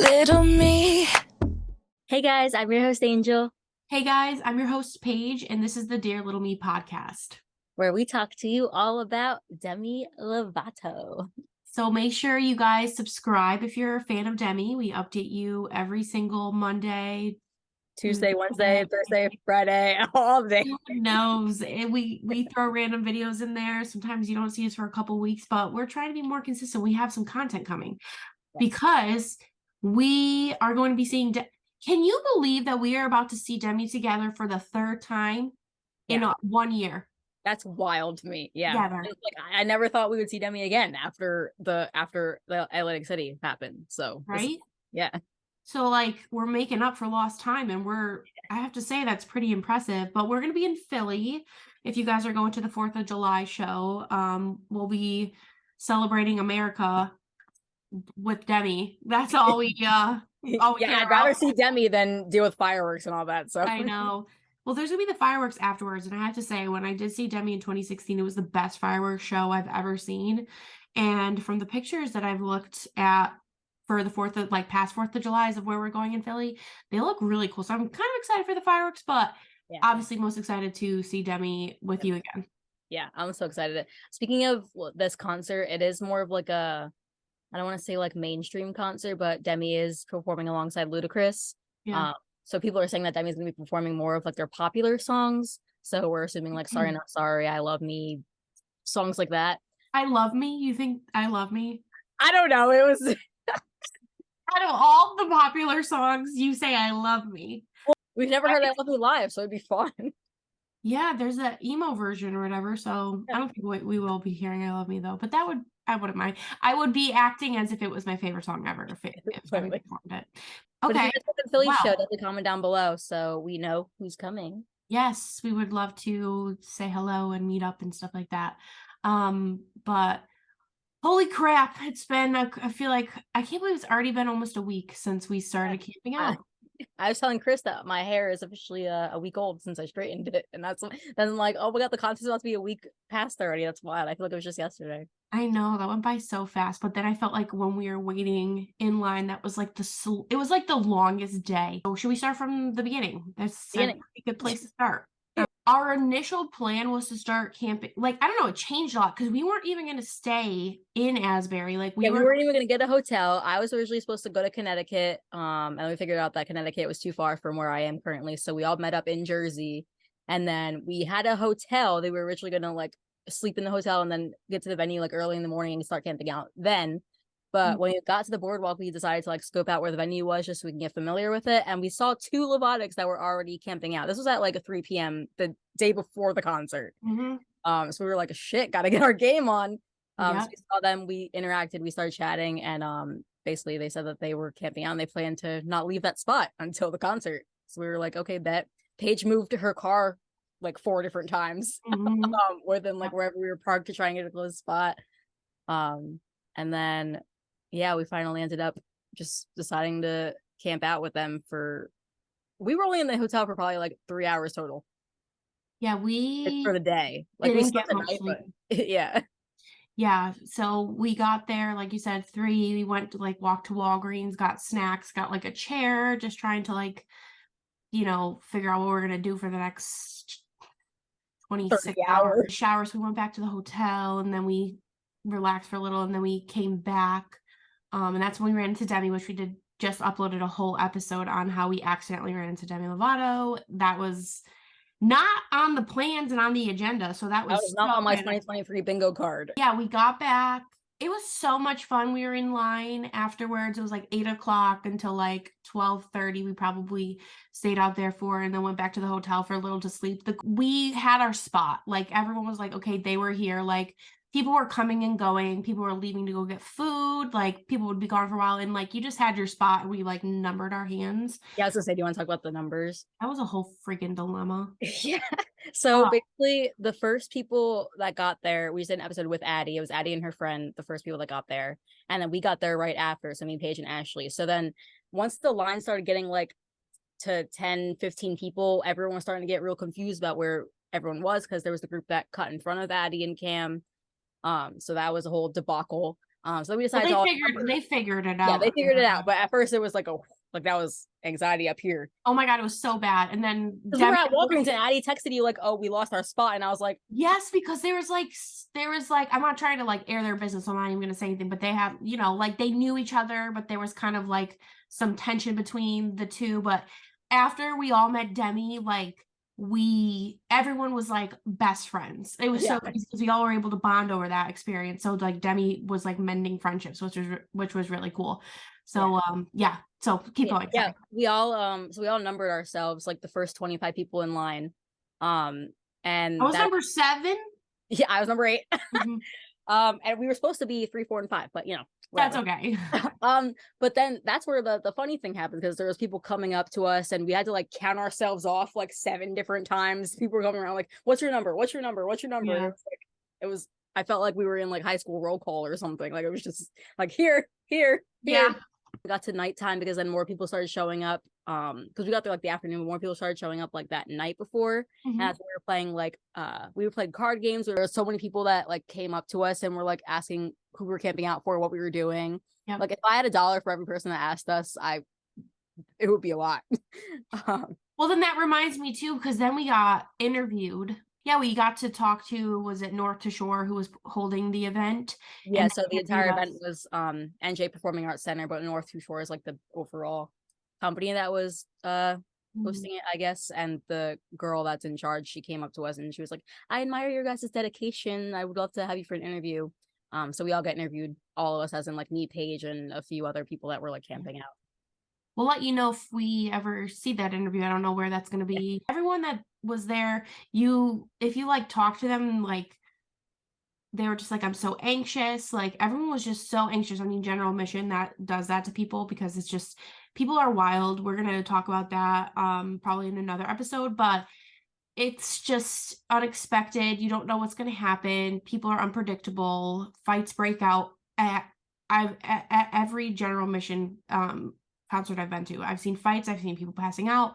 Little me. Hey guys, I'm your host Angel, Hey guys, I'm your host Paige, and this is the Dear Little Me podcast. where we talk to you all about Demi Lovato. So make sure you guys subscribe if you're a fan of Demi. We update you every single Monday, Tuesday, Wednesday, Thursday, Friday, all day. Who knows? We throw random videos in there. Sometimes you don't see us for a couple weeks, but we're trying to be more consistent. We have some content coming because we are going to be seeing. Can you believe that we are about to see Demi together for the third time in 1 year? That's wild to me. Yeah. Together. Like I never thought we would see Demi again after the Atlantic City happened. So Right? Yeah. So like we're making up for lost time, and I have to say that's pretty impressive. But we're gonna be in Philly. If you guys are going to the 4th of July show, we'll be celebrating America with Demi. That's all we care I'd rather about. see Demi than deal with fireworks and all that. So I know. Well, there's gonna be the fireworks afterwards, and I have to say, when I did see Demi in 2016, it was the best fireworks show I've ever seen. And from the pictures that I've looked at for the past 4th of July's of where we're going in Philly, they look really cool. So I'm kind of excited for the fireworks, but obviously most excited to see Demi with you again. Yeah, I'm so excited. Speaking of this concert, it is more of like I don't want to say like mainstream concert, but Demi is performing alongside Ludacris. Yeah. So people are saying that Demi's gonna be performing more of like their popular songs. So we're assuming like Sorry Not Sorry, I Love Me, songs like that. I Love Me? You think I Love Me? I don't know. It was out of all the popular songs, you say I Love Me. We've never heard I Love Me live, so it'd be fun. Yeah, there's that emo version or whatever. So I don't think we will be hearing I Love Me though. But I wouldn't mind. I would be acting as if it was my favorite song ever if Demi performed it. Okay. But if you guys the Philly show, definitely comment down below so we know who's coming. Yes, we would love to say hello and meet up and stuff like that. But holy crap, it's been I feel like I can't believe it's already been almost a week since we started camping out. I was telling Chris that my hair is officially a week old since I straightened it, and then I'm like, oh my god, the contest is about to be a week past already. That's wild. I feel like it was just yesterday. I know that went by so fast, but then I felt like when we were waiting in line, that was like it was like the longest day. So should we start from the beginning? That's a pretty good place to start. Our initial plan was to start camping. Like, I don't know, it changed a lot because we weren't even going to stay in Asbury. Like we weren't even going to get a hotel. I was originally supposed to go to Connecticut. And we figured out that Connecticut was too far from where I am currently. So we all met up in Jersey, and then we had a hotel. They were originally going to like sleep in the hotel and then get to the venue like early in the morning and start camping out then. But when we got to the boardwalk, we decided to like scope out where the venue was just so we can get familiar with it. And we saw 2 Lovotics that were already camping out. This was at like a 3 p.m. the day before the concert. So we were like, shit, gotta get our game on. So we saw them, we interacted, we started chatting, and basically they said that they were camping out and they planned to not leave that spot until the concert. So we were like, okay, bet. Paige moved her car like 4 different times more than like wherever we were parked to try and get a close spot. And then we finally ended up just deciding to camp out with them we were only in the hotel for probably like 3 hours total. Yeah, for the day. Like we spent the night, but yeah. So we got there, like you said, 3. We went to like walk to Walgreens, got snacks, got like a chair, just trying to like, figure out what we're gonna do for the next 26 hours. Showers. We went back to the hotel, and then we relaxed for a little, and then we came back. And that's when we ran into Demi, which we just uploaded a whole episode on how we accidentally ran into Demi Lovato. That was not on the plans and on the agenda. So that was not on my 2023 bingo card. Yeah, we got back. It was so much fun. We were in line afterwards. It was like 8 o'clock until like 12:30. We probably stayed out there and then went back to the hotel for a little to sleep. We had our spot. Like everyone was like, okay, they were here. Like people were coming and going. People were leaving to go get food. Like people would be gone for a while. And like you just had your spot. And we like numbered our hands. Yeah, I was gonna say, do you want to talk about the numbers? That was a whole freaking dilemma. Yeah. So basically the first people that got there, we did an episode with Addie. It was Addie and her friend, the first people that got there. And then we got there right after. So me, Paige, and Ashley. So then once the line started getting like to 10, 15 people, everyone was starting to get real confused about where everyone was because there was the group that cut in front of Addie and Cam. So that was a whole debacle. So we Well, decided to all they figured it yeah, out. they figured it out. But at first it was like that was anxiety up here. Oh my God, it was so bad. And then Because we were at Walgreens and Addie texted you like, oh, we lost our spot. And I was like, yes, because there was like, I'm not trying to like air their business, so I'm not even gonna say anything, but they have, like they knew each other, but there was kind of like some tension between the two. But after we all met Demi, like everyone was like best friends. It was yeah. so because we all were able to bond over that experience. So like Demi was like mending friendships, which was really cool. So yeah. So keep going. Yeah, Sorry. we all numbered ourselves like the first 25 people in line. And I was that number 7. yeah, I was number 8. Mhm. And we were supposed to be 3, 4, and 5, but That's whatever. okay. But then that's where the funny thing happened, because there was people coming up to us and we had to like count ourselves off like 7 different times. People were coming around like, what's your number? What's your number? What's your number? Yeah. And it was I felt like we were in like high school roll call or something. Like it was just like here. Yeah. We got to nighttime because then more people started showing up. Because we got there like the afternoon, but more people started showing up like that night before. Mhm. And as we were playing we were playing card games. There were so many people that like came up to us and were like asking who we were camping out for, what we were doing. Yep. Like if I had $1 for every person that asked us, it would be a lot. Well, then that reminds me too, because then we got interviewed. Yeah, we got to talk to, was it North to Shore who was holding the event? Yeah, And so they the entire interviewed event us. was NJ Performing Arts Center, but North Two Shore is like the overall company that was hosting it, I guess. And the girl that's in charge, she came up to us and she was like, I admire your guys' dedication. I would love to have you for an interview. So we all got interviewed, all of us, as in like me, Paige, and a few other people that were like camping out. We'll let you know if we ever see that interview. I don't know where that's going to be. Everyone that was there, if you like talk to them, like they were just like, I'm so anxious. Like everyone was just so anxious. I mean, General Mission that does that to people because it's just people are wild. We're gonna talk about that probably in another episode, but it's just unexpected. You don't know what's gonna happen. People are unpredictable. Fights break out at every General Mission concert I've been to. I've seen fights, I've seen people passing out.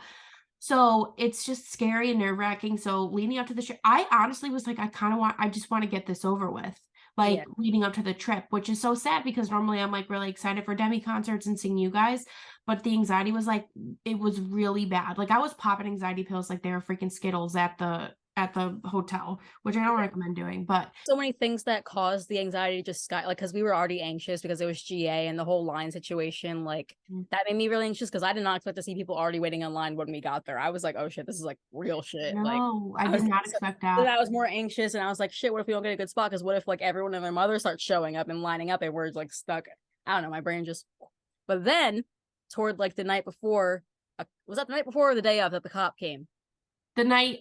So it's just scary and nerve-wracking. So leading up to the show, I honestly was like, I just want to get this over with. Like leading up to the trip, which is so sad because normally I'm like really excited for Demi concerts and seeing you guys. But the anxiety was like, it was really bad. Like I was popping anxiety pills like they were freaking Skittles at the hotel, which I don't recommend doing. But so many things that caused the anxiety to just sky, like because we were already anxious because it was GA and the whole line situation, like that made me really anxious because I did not expect to see people already waiting in line when we got there. I was like, oh shit, this is like real shit. Like no, I did not expect that. I was more anxious and I was like, shit, what if we don't get a good spot? Because what if like everyone and their mother starts showing up and lining up and we're like stuck? I don't know, my brain just. But then toward like the night before, was that the night before or the day of that the cop came? The night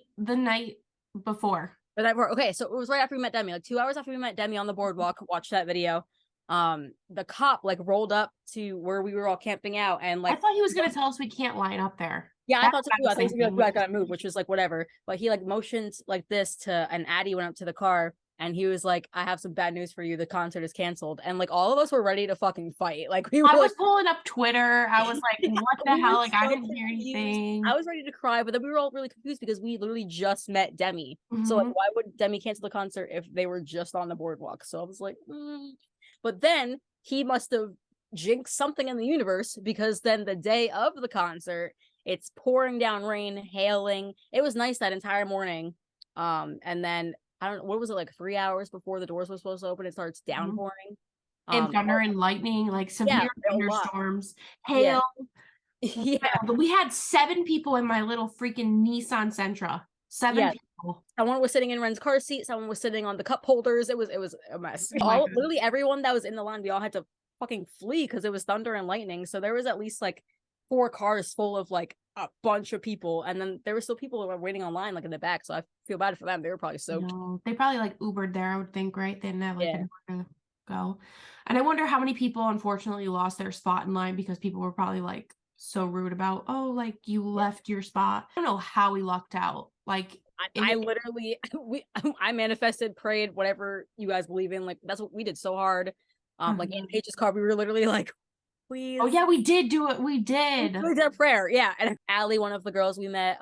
before. The night before. Okay, so it was right after we met Demi, like 2 hours after we met Demi on the boardwalk. Watch that video. The cop like rolled up to where we were all camping out, and like I thought he was gonna tell us we can't line up there. Yeah, I thought so too. I think thinking. we like gotta move, which was like whatever. But he like motioned like this to, and Addie went up to the car and he was like, I have some bad news for you. The concert is canceled. And like all of us were ready to fucking fight. Like we were I was like, pulling up Twitter. I was like, what the hell? Like I didn't hear anything. I was ready to cry, but then we were all really confused because we literally just met Demi. So like why would Demi cancel the concert if they were just on the boardwalk? So I was like, But then he must have jinxed something in the universe, because then the day of the concert, it's pouring down rain, hailing. It was nice that entire morning. And then I don't know, what was it, like 3 hours before the doors were supposed to open, it starts downpouring. And thunder and lightning, like severe thunderstorms, hail. Yeah. But we had 7 people in my little freaking Nissan Sentra. 7 people. Someone was sitting in Ren's car seat, someone was sitting on the cup holders. It was a mess. Literally everyone that was in the line, we all had to fucking flee because it was thunder and lightning. So there was at least like 4 cars full of like a bunch of people, and then there were still people who were waiting online like in the back, so I feel bad for them. They were probably soaked. No, they probably like Ubered there, I would think, right? They didn't have like anywhere to go. And I wonder how many people unfortunately lost their spot in line because people were probably like so rude about, oh, like you left your spot. I don't know how we lucked out. Like I literally I manifested, prayed, whatever you guys believe in. Like that's what we did so hard. Like in Paige's car, we were literally like, please. Oh yeah, we did do it. We did. We did a prayer. Yeah. And Allie, one of the girls we met,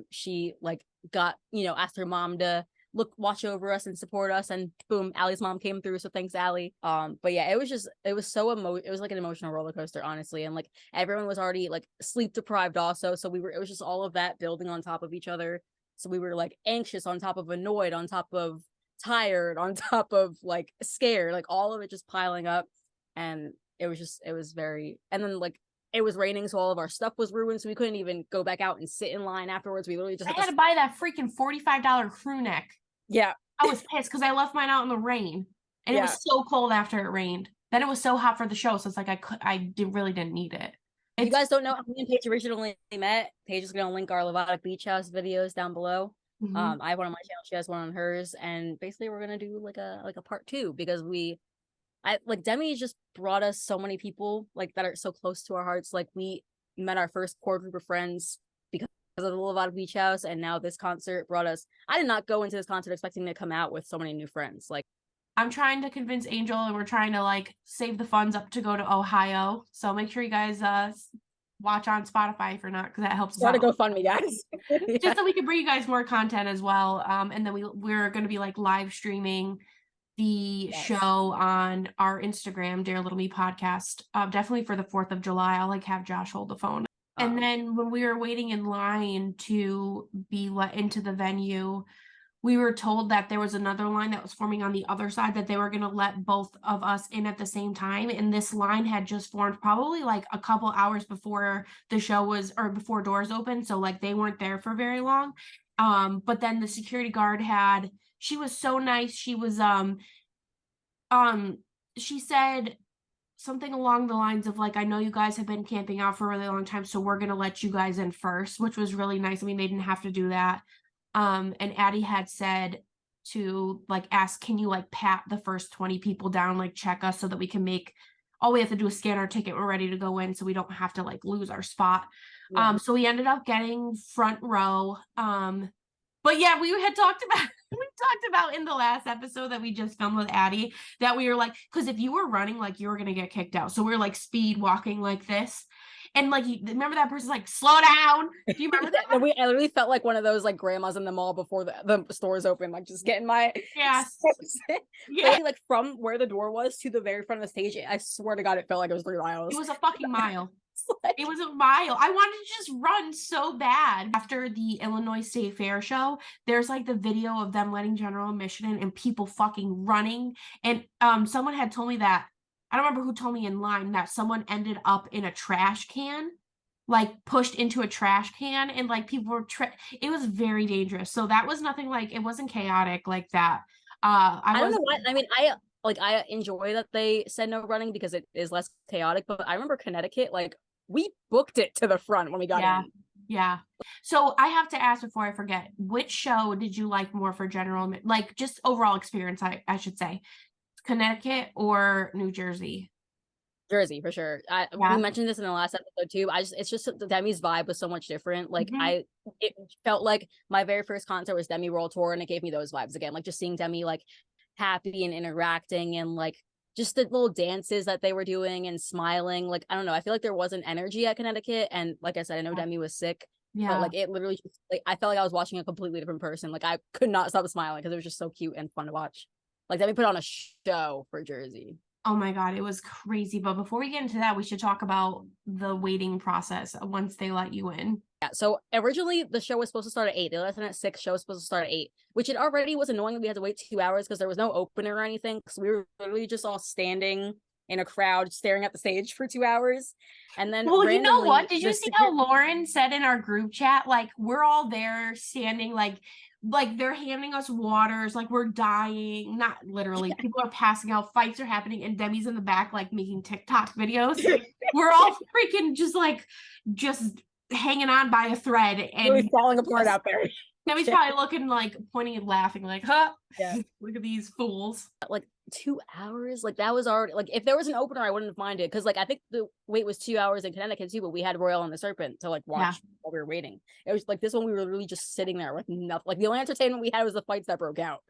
she like got, asked her mom to watch over us and support us. And boom, Allie's mom came through, so thanks, Allie. But yeah, it was so it was like an emotional roller coaster, honestly. And like everyone was already like sleep deprived also, so it was just all of that building on top of each other. So we were like anxious on top of annoyed on top of tired on top of like scared, like all of it just piling up. And it was very, and then like it was raining, so all of our stuff was ruined, so we couldn't even go back out and sit in line afterwards. We literally just I had to buy that freaking $45 crew neck. Yeah, I was pissed because I left mine out in the rain, and it was so cold after it rained. Then it was so hot for the show, so it's like really didn't need it. If you guys don't know how me and Paige originally met, Paige is gonna link our Levotic Beach House videos down below. I have one on my channel, she has one on hers, and basically we're gonna do like a part 2 because I like Demi just brought us so many people like that are so close to our hearts. Like we met our first core group of friends because of the Levotic Beach House, and now this concert brought us. I did not go into this concert expecting to come out with so many new friends. Like I'm trying to convince Angel, and we're trying to like save the funds up to go to Ohio. So make sure you guys watch on Spotify if you're not, because that helps us out. Start a GoFundMe, guys. Just so we can bring you guys more content as well. And then we're going to be like live streaming the show on our Instagram, Dear Little Me Podcast. Definitely for the 4th of July. I'll like have Josh hold the phone. And then when we were waiting in line to be let into the venue, we were told that there was another line that was forming on the other side, that they were going to let both of us in at the same time. And this line had just formed probably like a couple hours before the show was, or before doors opened. So like they weren't there for very long. But then the security guard she was so nice. She was, she said something along the lines of like, I know you guys have been camping out for a really long time, so we're going to let you guys in first, which was really nice. I mean, they didn't have to do that. And Addie had said to like ask, can you like pat the first 20 people down, like check us so that we can all we have to do is scan our ticket, we're ready to go in, so we don't have to like lose our spot. So we ended up getting front row. But yeah, we talked about in the last episode that we just filmed with Addie that we were like, because if you were running, like you were gonna get kicked out. So we were like speed walking like this. And like, you remember that person's like, slow down. Do you remember that? I literally felt like one of those like grandmas in the mall before the stores open, like just getting my like from where the door was to the very front of the stage. I swear to God, it felt like it was 3 miles. It was a fucking mile. It was a mile. I wanted to just run so bad. After the Illinois State Fair show, there's like the video of them letting general admission in and people fucking running. And someone had told me that, I don't remember who told me in line, that someone ended up in a trash can, like pushed into a trash can, and like people were it was very dangerous. So that was nothing, like it wasn't chaotic like that. I don't know what I mean. I enjoy that they said no running because it is less chaotic, but I remember Connecticut, like we booked it to the front when we got in. Yeah. So I have to ask before I forget, which show did you like more for general, like just overall experience, I should say, Connecticut or New Jersey? Jersey for sure. We mentioned this in the last episode too. It's just the Demi's vibe was so much different. Like it felt like my very first concert was Demi World Tour, and it gave me those vibes again. Like just seeing Demi like happy and interacting, and like just the little dances that they were doing and smiling. Like I don't know, I feel like there was an energy at Connecticut, and like I said, I know Demi was sick, but like it literally just, like I felt like I was watching a completely different person. Like I could not stop smiling because it was just so cute and fun to watch. Like Demi put on a show for Jersey. Oh my God, it was crazy. But before we get into that, we should talk about the waiting process once they let you in. Yeah, so originally the show was supposed to start at 8. They let us in at 6. Show was supposed to start at 8, which it already was annoying that we had to wait 2 hours because there was no opener or anything. Because we were literally just all standing in a crowd staring at the stage for 2 hours. And then you know what? Did you see how Lauren said in our group chat, like we're all there standing, like they're handing us waters, like we're dying, not literally, people are passing out, fights are happening, and Demi's in the back like making TikTok videos. We're all freaking just hanging on by a thread and really falling apart out there. Demi's probably looking like pointing and laughing like, huh? Yeah. Look at these fools. Like 2 hours, like that was already, like if there was an opener I wouldn't have minded, because like I think the wait was 2 hours in Connecticut too, but we had Royal and the Serpent to like watch while we were waiting. It was like this one we were really just sitting there with nothing. Like the only entertainment we had was the fights that broke out.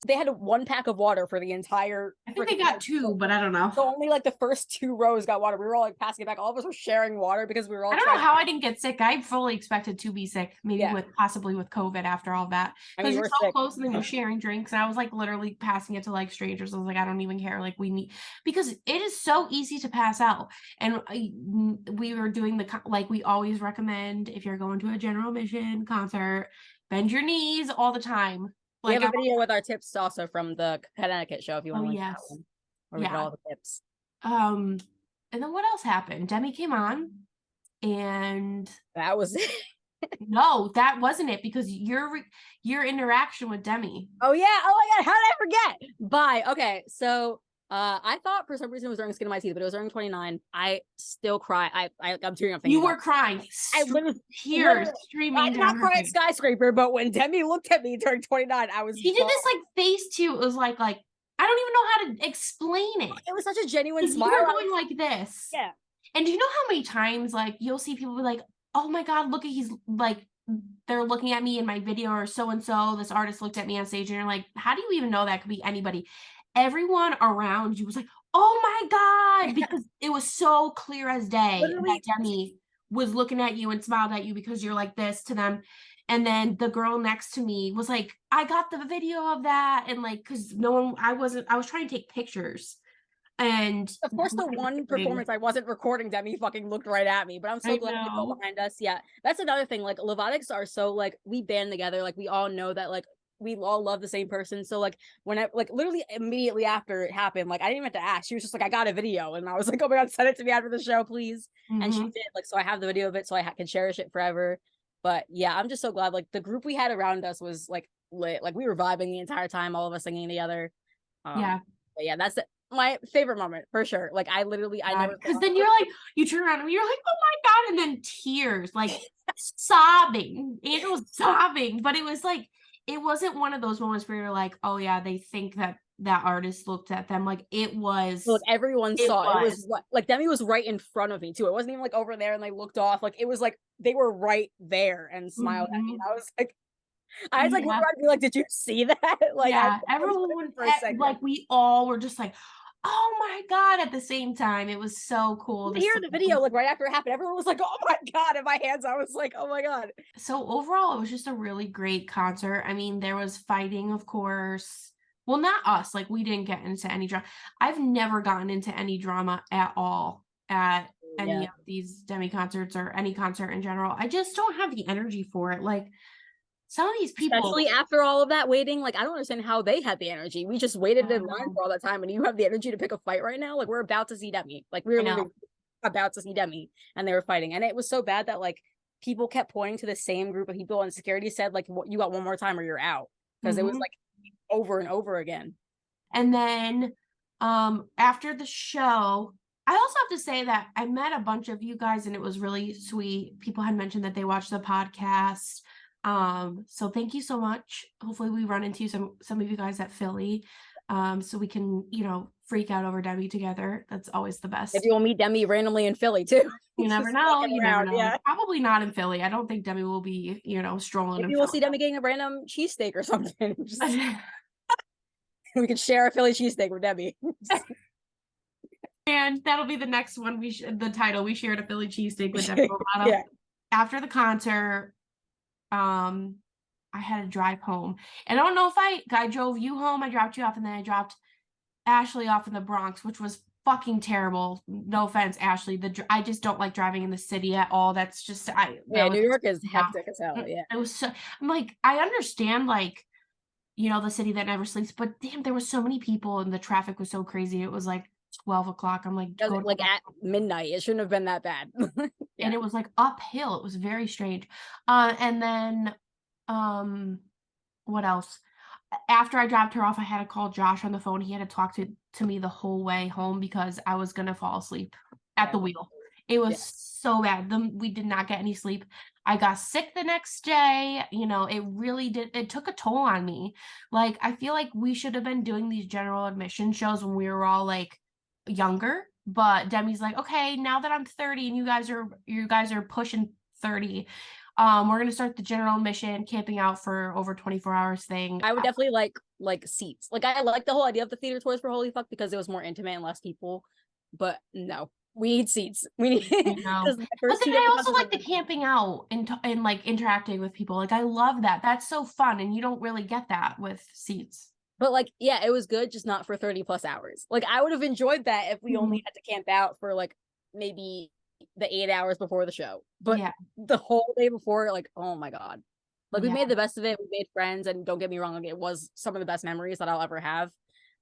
They had 1 pack of water for the entire I think they freaking got 2, but I don't know. so only like the first 2 rows got water. We were all like passing it back. All of us were sharing water because we were all I don't know trying how I didn't get sick. I fully expected to be sick, maybe yeah. with possibly with COVID after all that. I mean, Because you you're were so sick. close and then you're sharing drinks. And I was like literally passing it to like strangers. I was like, I don't even care. Like we need because it is so easy to pass out. And we were doing like we always recommend if you're going to a general admission concert, bend your knees all the time. We Like have a video with our tips also from the Connecticut show if you want oh to link that yes. one. Where we get Yeah. all the tips. And then what else happened? Demi came on and That was it. no, that wasn't it because your interaction with Demi. Oh yeah. Oh my god, how did I forget? Bye. Okay, so I thought for some reason it was during Skin of My Teeth, but it was during 29. I still cry. I'm tearing up thinking You about were crying. I literally Tears I streaming did not down her cry at face. Skyscraper, but when Demi looked at me during 29, I was She did this like face too. It was like I don't even know how to explain it. it was such a genuine Because smile. you were going like this. Yeah. And do you know how many times like you'll see people be like, oh my God, look at he's like they're looking at me in my video or so and so this artist looked at me on stage and you're like, how do you even know that could be anybody? Everyone around you was like, oh my God, because it was so clear as day Literally, that Demi was looking at you and smiled at you because you're like this to them. And then the girl next to me was like, I got the video of that. And like, because no one, I was trying to take pictures. And of course, the one performance I wasn't recording, Demi fucking looked right at me, but I'm so glad to go behind us. Yeah, that's another thing. Like, Levatics are so like we band together. Like, we all know that like we all love the same person. So like when I like literally immediately after it happened, like I didn't even have to ask. She was just like, I got a video, and I was like, oh my god, send it to me after the show, please. And she did. Like, so I have the video of it, so I can cherish it forever. But yeah, I'm just so glad. Like the group we had around us was like lit. Like we were vibing the entire time, all of us singing together. Yeah. But yeah, that's my favorite moment for sure. Like I literally, I never because then you're like, you turn around and you're like, oh my God, and then tears, like sobbing. It was sobbing, but it was like it wasn't one of those moments where you're like, oh yeah, they think that that artist looked at them. Like it was. Look, everyone saw it. Was like Demi was right in front of me too. It wasn't even like over there and they looked off. Like it was like they were right there and smiled at me. And I was like, I was like, look around and be like, did you see that? Like, yeah, everyone for a second. Like we all were just like, oh my God, at the same time. It was so cool to hear the video like right after it happened. Everyone was like, oh my God, in my hands. I was like, oh my God. So overall, it was just a really great concert. I mean, there was fighting, of course. Well, not us. Like we didn't get into any drama. I've never gotten into any drama at all at any of these Demi concerts or any concert in general. I just don't have the energy for it. Like some of these people, especially after all of that waiting, like I don't understand how they had the energy. We just waited in line for all that time, and you have the energy to pick a fight right now. Like we're about to see Demi. Like we were literally about to see Demi, and they were fighting, and it was so bad that like people kept pointing to the same group of people, and security said like, "You got one more time, or you're out," because it was like over and over again. And then, after the show, I also have to say that I met a bunch of you guys, and it was really sweet. People had mentioned that they watched the podcast. So thank you so much. Hopefully we run into some of you guys at Philly. So we can, freak out over Demi together. That's always the best. If you'll meet Demi randomly in Philly too. You never know. You never know. Yeah. Probably not in Philly. I don't think Demi will be, strolling. Maybe we'll see Demi getting a random cheesesteak or something. We could share a Philly cheesesteak with Demi. And that'll be the next one. The title, we shared a Philly cheesesteak with Demi Lovato. Yeah. After the concert, I had to drive home, and I don't know if I drove you home, I dropped you off, and then I dropped Ashley off in the Bronx, which was fucking terrible. No offense, Ashley. I just don't like driving in the city at all. That's just New York is hectic as hell. Yeah, it was so. I'm like, I understand like, the city that never sleeps, but damn, there was so many people and the traffic was so crazy. It was like 12 o'clock. I'm like, like at midnight. It shouldn't have been that bad. And it was like uphill. It was very strange. And then, what else? After I dropped her off, I had to call Josh on the phone. He had to talk to me the whole way home because I was gonna fall asleep at the wheel. It was so bad. We did not get any sleep. I got sick the next day. It really did. It took a toll on me. Like, I feel like we should have been doing these general admission shows when we were all like younger. But Demi's like, okay, now that I'm 30 and you guys are pushing 30, We're gonna start the general admission camping out for over 24 hours thing. I would definitely like seats. Like I like the whole idea of the theater tours for Holy Fuck because it was more intimate and less people. But no, we need seats. We need I know. because my But first then two I Demi also concerts like the camping out and like interacting with people. Like I love that. That's so fun, and you don't really get that with seats. but like yeah, it was good, just not for 30 plus hours. Like I would have enjoyed that if we Mhm. only had to camp out for like maybe the 8 hours before the show. But Yeah, the whole day before, like, oh my God. Like we yeah. made the best of it. We made friends, and don't get me wrong, like it was some of the best memories that I'll ever have.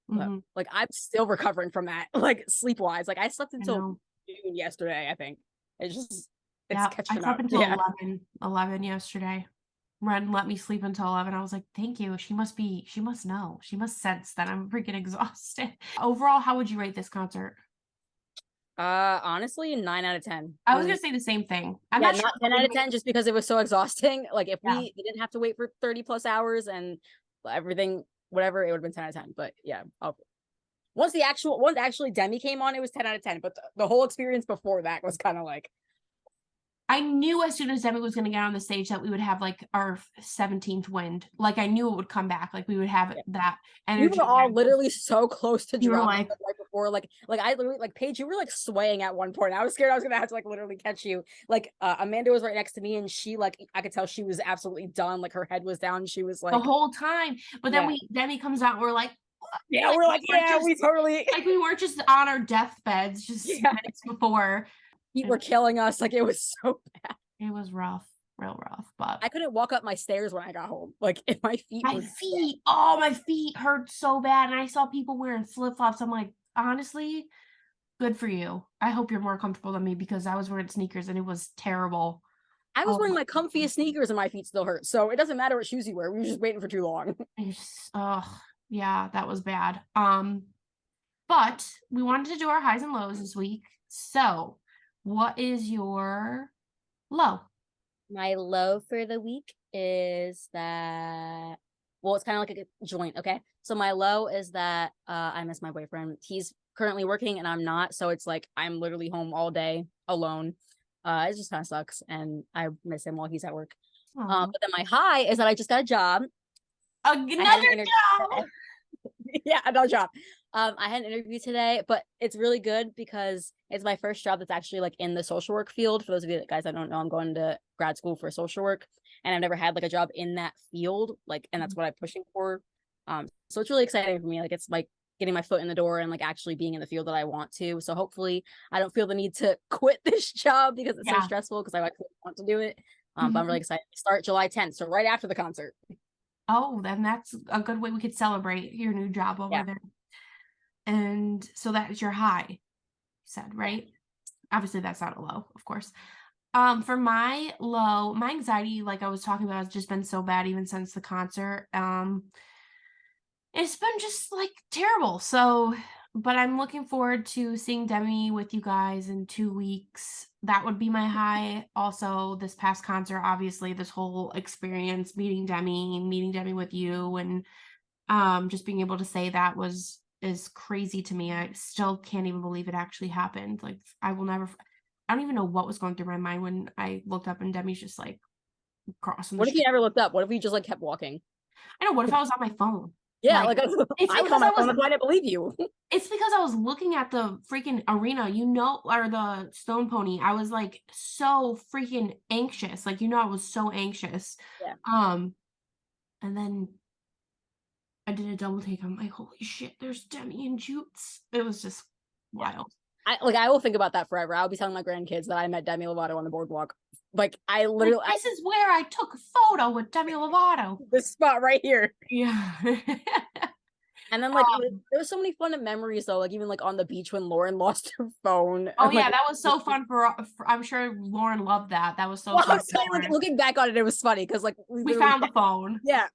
But Mhm. like I'm still recovering from that, like sleep wise. Like I slept I until know. noon yesterday, I think. It's Yeah, I catching slept up. until Yeah. 11 yesterday. Ren let me sleep until 11. I was like, "Thank you." She must know. She must sense that I'm freaking exhausted. Overall, how would you rate this concert? Honestly, 9 out of 10. I was gonna say the same thing. I'm Yeah, not sure not if I 10 would out of rate 10 just because it was so exhausting. Like if yeah. we didn't have to wait for 30 plus hours and everything, whatever, it would have been 10 out of 10. But yeah, once actually Demi came on, it was 10 out of 10. But the whole experience before that was kind of like I knew as soon as Demi was gonna get on the stage that we would have, like, our 17th wind. Like, I knew it would come back, like, we would have yeah. that We energy were all again 'cause literally so close to we were dropping like like, right before, like I literally like Paige, you were like swaying at one point. I was scared I was gonna have to like literally catch you. Like Amanda was right next to me, and she like I could tell she was absolutely done. Like her head was down. She was the like, whole time, but then yeah, Demi comes out, and we're like, "What?" yeah. We're like, yeah, we totally, We weren't just on our deathbeds just yeah. minutes before. Feet It were killing us. Like it was so bad. it was rough, real rough, but I couldn't walk up my stairs when I got home. Like if my feet my were dead. feet, oh, my feet hurt so bad, and I saw people wearing flip-flops. I'm like, "Honestly, good for you. I hope you're more comfortable than me because I was wearing sneakers and it was terrible." I was Oh wearing my my god. comfiest sneakers and my feet still hurt. So it doesn't matter what shoes you wear. We were just waiting for too long. Ugh, yeah, that was bad. But we wanted to do our highs and lows this week. So, what is your low? My low for the week is that well, it's kind of like a joint, okay? So my low is that I miss my boyfriend. He's currently working and I'm not, so it's like I'm literally home all day alone. It just kind of sucks and I miss him while he's at work. Oh, But then my high is that I just got a job. I had an another interview job. today. Yeah, another job. I had an interview today, but it's really good because it's my first job that's actually like in the social work field. For those of you guys that don't know, I'm going to grad school for social work, and I've never had like a job in that field, like, and that's what I'm pushing for. So it's really exciting for me. Like, it's like getting my foot in the door and like actually being in the field that I want to. So hopefully, I don't feel the need to quit this job because it's so Yeah. stressful because I actually want to do it. But I'm really Mhm. excited to start July 10th, so right after the concert. Oh, then that's a good way we could celebrate your new job over Yeah, there. And so that is your high, you said, yeah. right? Obviously, that's not a low, of course. For my low, my anxiety, like I was talking about, has just been so bad even since the concert. It's been just like terrible. So, but I'm looking forward to seeing Demi with you guys in 2 weeks. That would be my high. Also, this past concert, obviously, this whole experience, meeting Demi with you, and just being able to say that was is crazy to me. I still can't even believe it actually happened. Like I will never I don't even know what was going through my mind when I looked up and Demi's just like crossing the What if you street. never looked up? What if you just like kept walking? I know, what if I was on my phone? Yeah, Like like it's I was because on my phone. That's why I didn't believe you. I was looking at the freaking arena, or the Stone Pony. I was like so freaking anxious. Like, I was so anxious. Yeah, Um, and then I did a double take. I'm like, holy shit, there's Demi and Jutes. It was just yeah. wild. I will think about that forever. I'll be telling my grandkids that I met Demi Lovato on the boardwalk. Like I Like, literally this is where I took a photo with Demi Lovato. this spot right here. Yeah. And then like there was so many fun memories though. Like even like on the beach when Lauren lost her phone Oh and like yeah, that was so fun for I'm sure Lauren loved that. That was so well, I fun was for saying like Lauren. looking back on it, it was funny because like we We literally found the phone. yeah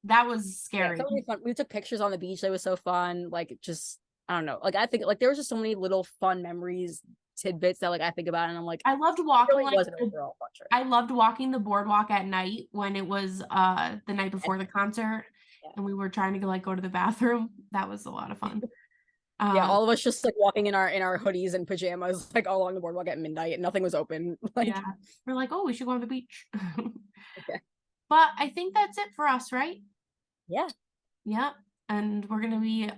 That was yeah scary. so many fun. We took pictures on the beach. It was so fun. Like just I don't know. Like I think like there was just so many little fun memories tidbits that like I think about and I'm like I loved it walking really like was an overall fun trip. I loved walking the boardwalk at night when it was the night before the concert Yeah. and we were trying to go to the bathroom. That was a lot of fun. Yeah, Um, all of us just like walking in our hoodies and pajamas, like all along the boardwalk at midnight, and nothing was open. Like, yeah, we're like, oh, we should go on the beach. okay. But I think that's it for us, right? Yeah. Yep. And we're gonna be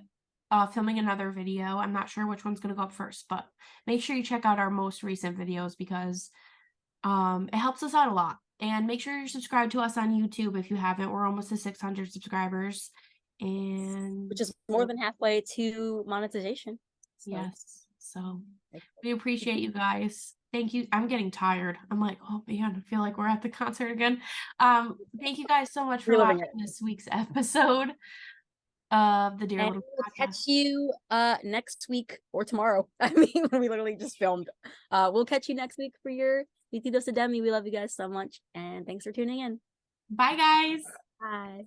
filming another video. I'm not sure which one's gonna go up first, but make sure you check out our most recent videos because it helps us out a lot. And make sure you're subscribed to us on YouTube if you haven't. We're almost to 600 subscribers. And Which is more than halfway to monetization. So, yes, so like, we appreciate you guys. Thank you. I'm getting tired. I'm like, oh man, I feel like we're at the concert again. Thank you guys so much for reliving watching it. this week's episode of the Dear And Little we'll Podcast. catch you next week or tomorrow. I mean, we literally just filmed. We'll catch you next week for your weekly dose of Demi. We love you guys so much, and thanks for tuning in. Bye, guys. Bye.